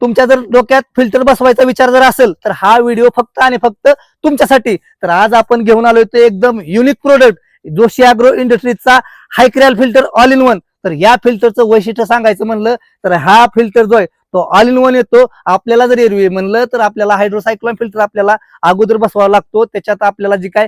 तुमच्या जर डोक्यात फिल्टर बसवायचा विचार जर असेल तर हा व्हिडिओ फक्त आणि फक्त तुमच्यासाठी. तर आज आपण घेऊन आलोय तो एकदम युनिक प्रोडक्ट, जोशी अॅग्रो इंडस्ट्रीजचा हायक्रियल फिल्टर ऑल इन वन. तर या फिल्टरचं वैशिष्ट्य सांगायचं म्हणलं तर हा फिल्टर जो आहे तो ऑल इन वन येतो. आपल्याला जर एरवी म्हणलं तर आपल्याला हायड्रोसायक्लोन फिल्टर आपल्याला अगोदर बसवावा लागतो. त्याच्यात आपल्याला जी काय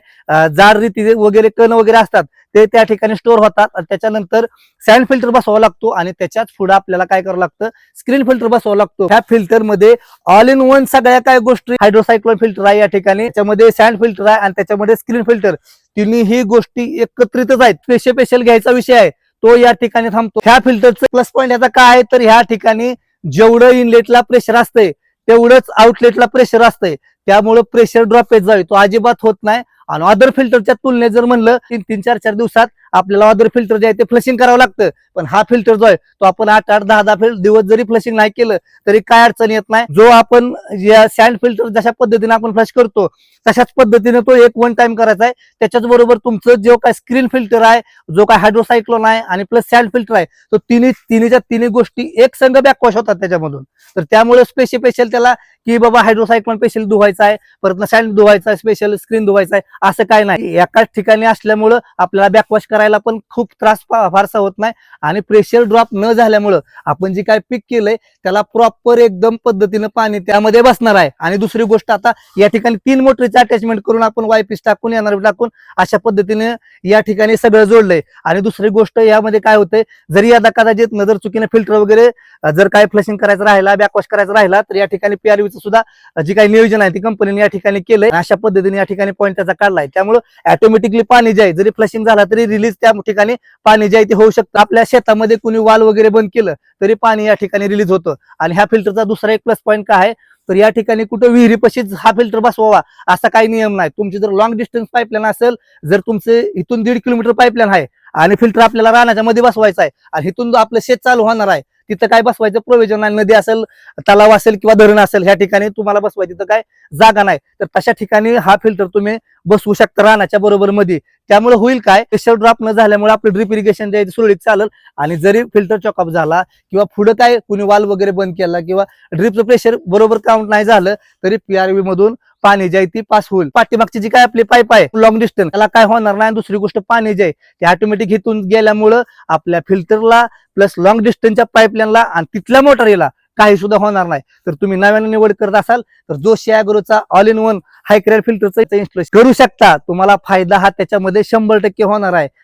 जाड रीती वगैरे कण वगैरे असतात ते त्या ठिकाणी स्टोअर होतात आणि त्याच्यानंतर सँड फिल्टर बसवावा लागतो आणि त्याच्याच पुढे आपल्याला काय करावं लागतं, स्क्रीन फिल्टर बसवावा लागतो. ह्या फिल्टर मध्ये ऑल इन वन सगळ्या काय गोष्टी, हायड्रोसायक्लोन फिल्टर आहे या ठिकाणी, त्याच्यामध्ये सँड फिल्टर आहे आणि त्याच्यामध्ये स्क्रीन फिल्टर, तिन्ही गोष्टी एकत्रितच आहेत. स्पेशल घ्यायचा विषय आहे तो या ठिकाणी थांबतो. ह्या फिल्टरचं प्लस पॉईंट याचा काय आहे तर ह्या ठिकाणी जेवढं इनलेटला प्रेशर असतंय तेवढंच आउटलेटला प्रेशर असतंय. त्यामुळे प्रेशर ड्रॉपेज जाईल तो अजिबात होत नाही. आणि अदर फिल्टरच्या तुलनेत जर म्हणलं 3-3, 4-4 दिवसात आपल्याला अदर फिल्टर जे आहे ते फ्लशिंग करावं लागतं. पण हा फिल्टर जो आहे तो आपण 8-8, 10-10 दिवस जरी फ्लशिंग नाही केलं तरी काय अडचण येत नाही. जो आपण या सँड फिल्टर जशा पद्धतीने आपण फ्लश करतो तशाच पद्धतीने तो एक वन टाइम करायचा आहे. त्याच्याच बरोबर तुमचं जो काय स्क्रीन फिल्टर आहे, जो काय हायड्रोसायक्लोन आहे आणि प्लस सँड फिल्टर आहे, तो तिन्ही गोष्टी एक संघ बॅकवॉश होतात त्याच्यामधून. तर त्यामुळे स्पेशल त्याला की बाबा हायड्रोसायक्लोन स्पेशल धुवायचा आहे, परत सँड धुवायचा आहे, स्पेशल स्क्रीन धुवायचा आहे, असं काय नाही. एकाच ठिकाणी असल्यामुळं आपल्याला बॅकवॉश करायला पण खूप त्रास फारसा होत नाही. आणि प्रेशर ड्रॉप न झाल्यामुळं आपण जे काय पीक केलंय त्याला प्रॉपर एकदम पद्धतीनं पाणी त्यामध्ये बसणार आहे. आणि दुसरी गोष्ट, आता या ठिकाणी 3 मोटरीचं अटॅचमेंट करून आपण वायपीस टाकून एनआरबी टाकून अशा पद्धतीने या ठिकाणी सगळं जोडलंय. आणि दुसरी गोष्ट यामध्ये काय होतंय, जरी आता कदाचित नजर चुकीने फिल्टर वगैरे जर काय फ्लशिंग करायचं राहिला, बॅकवॉश करायचा राहिला तर या ठिकाणी पीआरव्हीचं सुद्धा जे काही नियोजन आहे ते कंपनीने या ठिकाणी केलंय. अशा पद्धतीने या ठिकाणी पॉईंट त्याचा काढलाय. त्यामुळे ऑटोमॅटिकली पाणी जे आहे जरी फ्लशिंग झाला तरी रिलीज त्या ठिकाणी पाणी जे आहे ते होऊ शकतं. आपल्या शेतामध्ये कुणी वाल वगैरे बंद केलं तरी पाणी या ठिकाणी रिलीज होतं. आणि ह्या फिल्टरचा दुसरा एक प्लस पॉईंट काय आहे तर या ठिकाणी कुठं विहिरीपाशीच हा फिल्टर बसवावा असा काही नियम नाही. तुमची जर लॉंग डिस्टन्स पाईपलाईन असेल, जर तुमचे इथून 1.5 किलोमीटर पाईपलाईन आहे आणि फिल्टर आपल्याला रानाच्या मध्ये बसवायचा आहे आणि इथून आपलं शेत चालू होणार आहे, तिथं काय बसवायचं प्रोव्हिजन नाही. नदी असेल, तलाव असेल किंवा धरण असेल, ह्या ठिकाणी तुम्हाला बसवायची तिथं काय जागा नाही. तर तशा ठिकाणी हा फिल्टर तुम्ही बसवू शकता रानाच्या बरोबर मध्ये. त्यामुळे होईल काय, प्रेशर ड्रॉप न झाल्यामुळे आपलं ड्रिप इरिगेशन जे सुरळीत चालेल. आणि जरी फिल्टर चॉकअप झाला किंवा पुढे काय कुणी वाल वगैरे बंद केला किंवा ड्रिपचं प्रेशर बरोबर काउंट नाही झालं तरी पीआरव्ही मधून पाणी जे आहे ती पास होईल. पाठीमागची जी काय आपली पाईप आहे लॉंग डिस्टन्स त्याला काय होणार नाही. दुसरी गोष्ट, पाणी जे आहे ते ऑटोमॅटिक इथून गेल्यामुळं आपल्या फिल्टरला प्लस लॉंग डिस्टन्सच्या पाईपलाईनला आणि तिथल्या मोटरीला काही सुद्धा होणार नाही. तर तुम्ही नव्याने निवड करत असाल तर जोशी अॅग्रोचा ऑल इन वन हायक्रियल फिल्टरचं इन्स्टॉलेशन करू शकता. तुम्हाला फायदा हा त्याच्यामध्ये 100% होणार आहे.